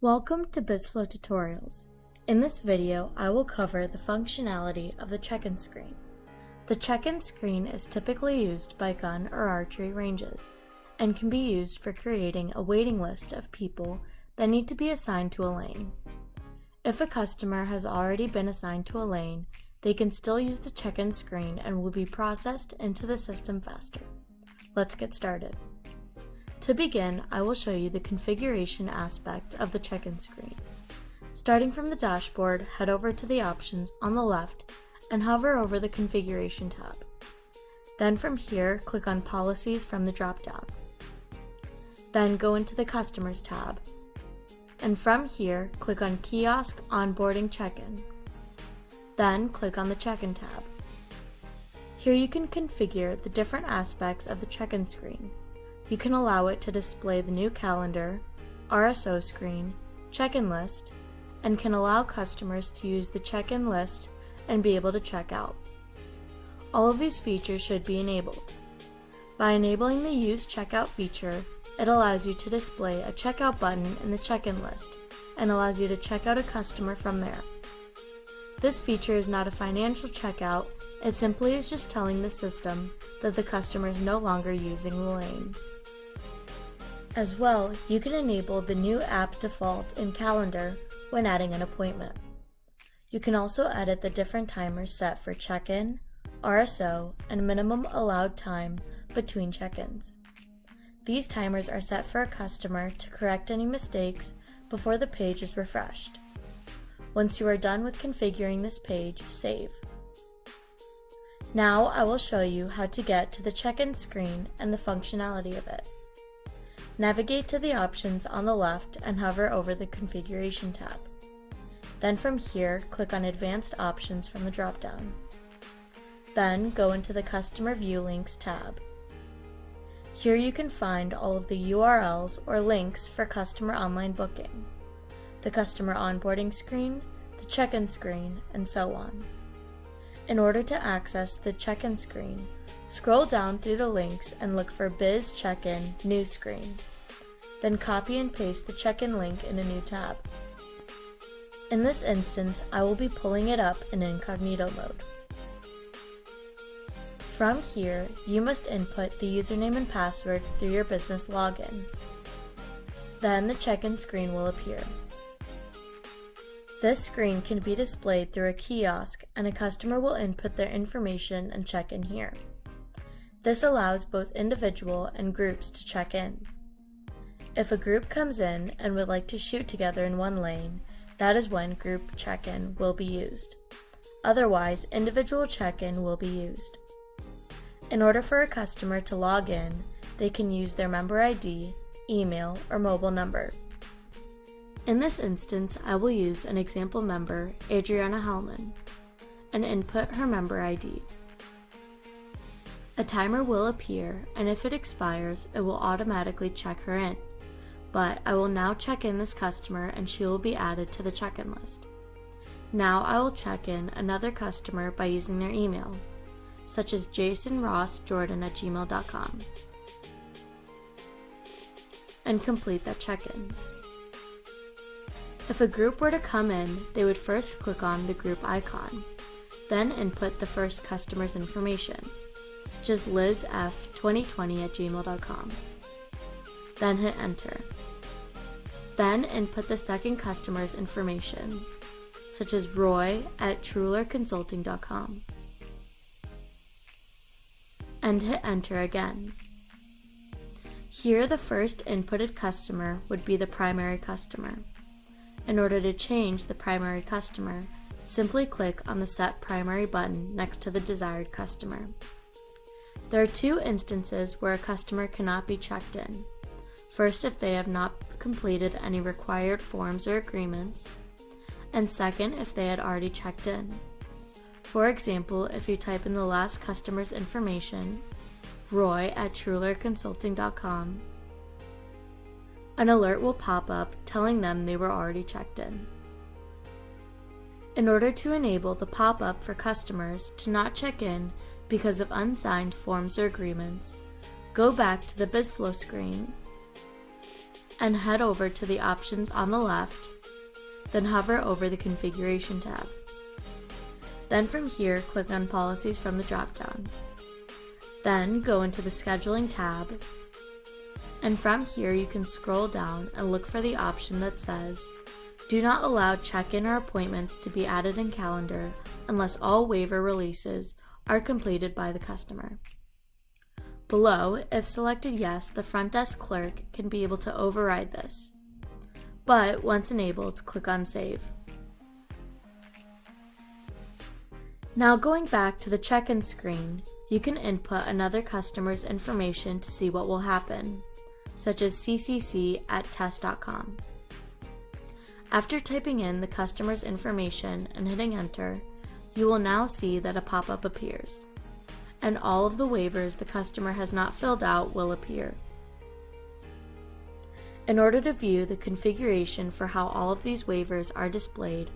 Welcome to BizFlow Tutorials. In this video, I will cover the functionality of the check-in screen. The check-in screen is typically used by gun or archery ranges and can be used for creating a waiting list of people that need to be assigned to a lane. If a customer has already been assigned to a lane, they can still use the check-in screen and will be processed into the system faster. Let's get started. To begin, I will show you the configuration aspect of the check-in screen. Starting from the dashboard, head over to the options on the left and hover over the configuration tab. Then from here, click on Policies from the drop-down. Then go into the Customers tab. And from here, click on Kiosk Onboarding Check-in. Then click on the Check-in tab. Here you can configure the different aspects of the check-in screen. You can allow it to display the new calendar, RSO screen, check-in list, and can allow customers to use the check-in list and be able to check out. All of these features should be enabled. By enabling the Use Checkout feature, it allows you to display a checkout button in the check-in list and allows you to check out a customer from there. This feature is not a financial checkout, it simply is just telling the system that the customer is no longer using the lane. As well, you can enable the new app default in Calendar when adding an appointment. You can also edit the different timers set for check-in, RSO, and minimum allowed time between check-ins. These timers are set for a customer to correct any mistakes before the page is refreshed. Once you are done with configuring this page, save. Now I will show you how to get to the check-in screen and the functionality of it. Navigate to the options on the left and hover over the Configuration tab. Then from here, click on Advanced Options from the drop-down. Then go into the Customer View Links tab. Here you can find all of the URLs or links for customer online booking, the customer onboarding screen, the check-in screen, and so on. In order to access the check-in screen, scroll down through the links and look for Biz Check-in New Screen. Then copy and paste the check-in link in a new tab. In this instance, I will be pulling it up in incognito mode. From here, you must input the username and password through your business login. Then the check-in screen will appear. This screen can be displayed through a kiosk and a customer will input their information and check in here. This allows both individual and groups to check in. If a group comes in and would like to shoot together in one lane, that is when group check-in will be used. Otherwise, individual check-in will be used. In order for a customer to log in, they can use their member ID, email, or mobile number. In this instance, I will use an example member, Adriana Hellman, and input her member ID. A timer will appear, and if it expires, it will automatically check her in. But I will now check in this customer and she will be added to the check-in list. Now I will check in another customer by using their email, such as jasonrossjordan@gmail.com, and complete that check-in. If a group were to come in, they would first click on the group icon, then input the first customer's information, such as lizf2020@gmail.com. Then hit enter. Then input the second customer's information, such as roy@trulerconsulting.com. And hit enter again. Here the first inputted customer would be the primary customer. In order to change the primary customer, simply click on the Set Primary button next to the desired customer. There are two instances where a customer cannot be checked in. First, if they have not completed any required forms or agreements, and second, if they had already checked in. For example, if you type in the last customer's information, roy@trulerconsulting.com, an alert will pop up telling them they were already checked in. In order to enable the pop-up for customers to not check in because of unsigned forms or agreements, go back to the BizFlow screen and head over to the options on the left, then hover over the Configuration tab. Then from here, click on Policies from the drop-down. Then go into the Scheduling tab, and from here you can scroll down and look for the option that says, Do not allow check-in or appointments to be added in calendar unless all waiver releases are completed by the customer. Below, if selected yes, the front desk clerk can be able to override this. But once enabled, click on Save. Now going back to the check-in screen, you can input another customer's information to see what will happen, such as ccc@test.com. After typing in the customer's information and hitting enter, you will now see that a pop-up appears, and all of the waivers the customer has not filled out will appear. In order to view the configuration for how all of these waivers are displayed,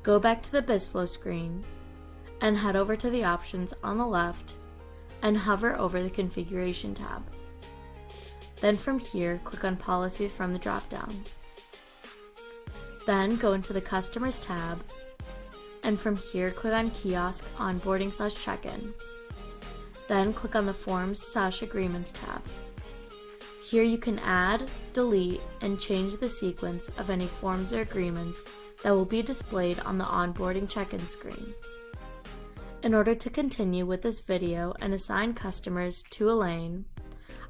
go back to the BizFlow screen and head over to the options on the left and hover over the Configuration tab. Then from here, click on Policies from the drop-down. Then go into the Customers tab, and from here click on Kiosk Onboarding/Check-in. Then click on the Forms/Agreements tab. Here you can add, delete, and change the sequence of any forms or agreements that will be displayed on the onboarding check-in screen. In order to continue with this video and assign customers to Elaine,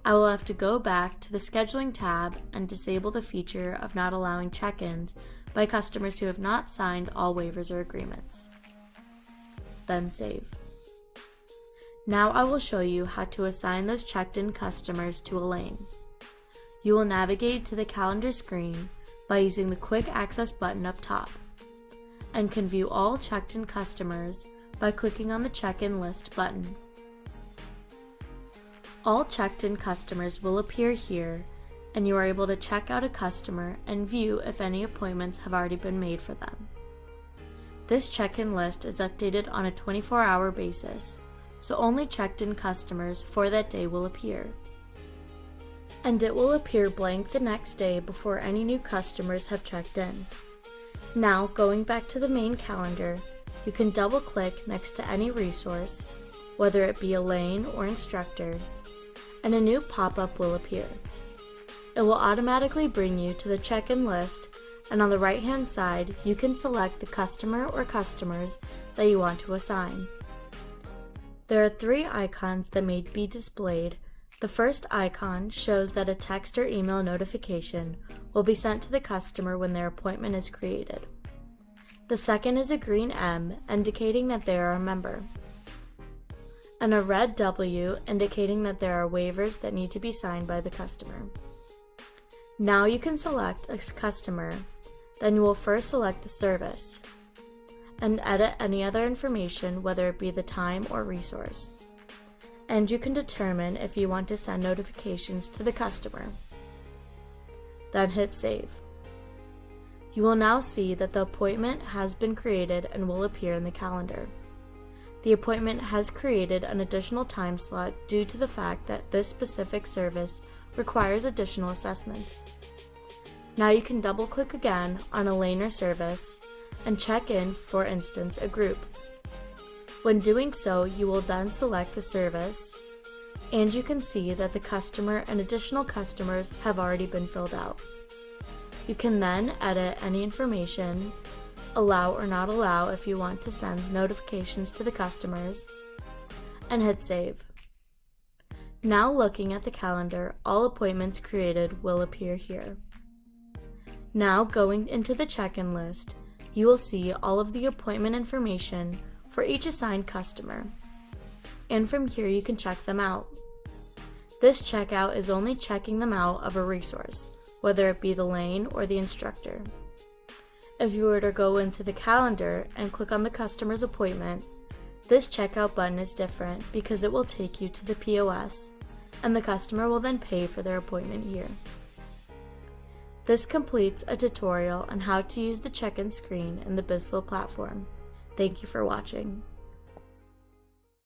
I will have to go back to the Scheduling tab and disable the feature of not allowing check-ins by customers who have not signed all waivers or agreements. Then save. Now I will show you how to assign those checked-in customers to Elaine. You will navigate to the calendar screen by using the Quick Access button up top, and can view all checked-in customers by clicking on the Check-in List button. All checked-in customers will appear here, and you are able to check out a customer and view if any appointments have already been made for them. This check-in list is updated on a 24-hour basis, so only checked-in customers for that day will appear. And it will appear blank the next day before any new customers have checked in. Now, going back to the main calendar, you can double-click next to any resource, whether it be Elaine or Instructor, and a new pop-up will appear. It will automatically bring you to the check-in list, and on the right-hand side, you can select the customer or customers that you want to assign. There are 3 icons that may be displayed. The first icon shows that a text or email notification will be sent to the customer when their appointment is created. The second is a green M, indicating that they are a member, and a red W, indicating that there are waivers that need to be signed by the customer. Now you can select a customer, then you will first select the service, and edit any other information, whether it be the time or resource. And you can determine if you want to send notifications to the customer. Then hit Save. You will now see that the appointment has been created and will appear in the calendar. The appointment has created an additional time slot due to the fact that this specific service requires additional assessments. Now you can double-click again on Elaine or service and check in, for instance, a group. When doing so, you will then select the service, and you can see that the customer and additional customers have already been filled out. You can then edit any information, allow or not allow if you want to send notifications to the customers, and hit Save. Now looking at the calendar, all appointments created will appear here. Now going into the check-in list, you will see all of the appointment information for each assigned customer, and from here you can check them out. This checkout is only checking them out of a resource, whether it be the Elaine or the Instructor. If you were to go into the calendar and click on the customer's appointment, this checkout button is different because it will take you to the POS, and the customer will then pay for their appointment here. This completes a tutorial on how to use the check-in screen in the BizFlow platform. Thank you for watching.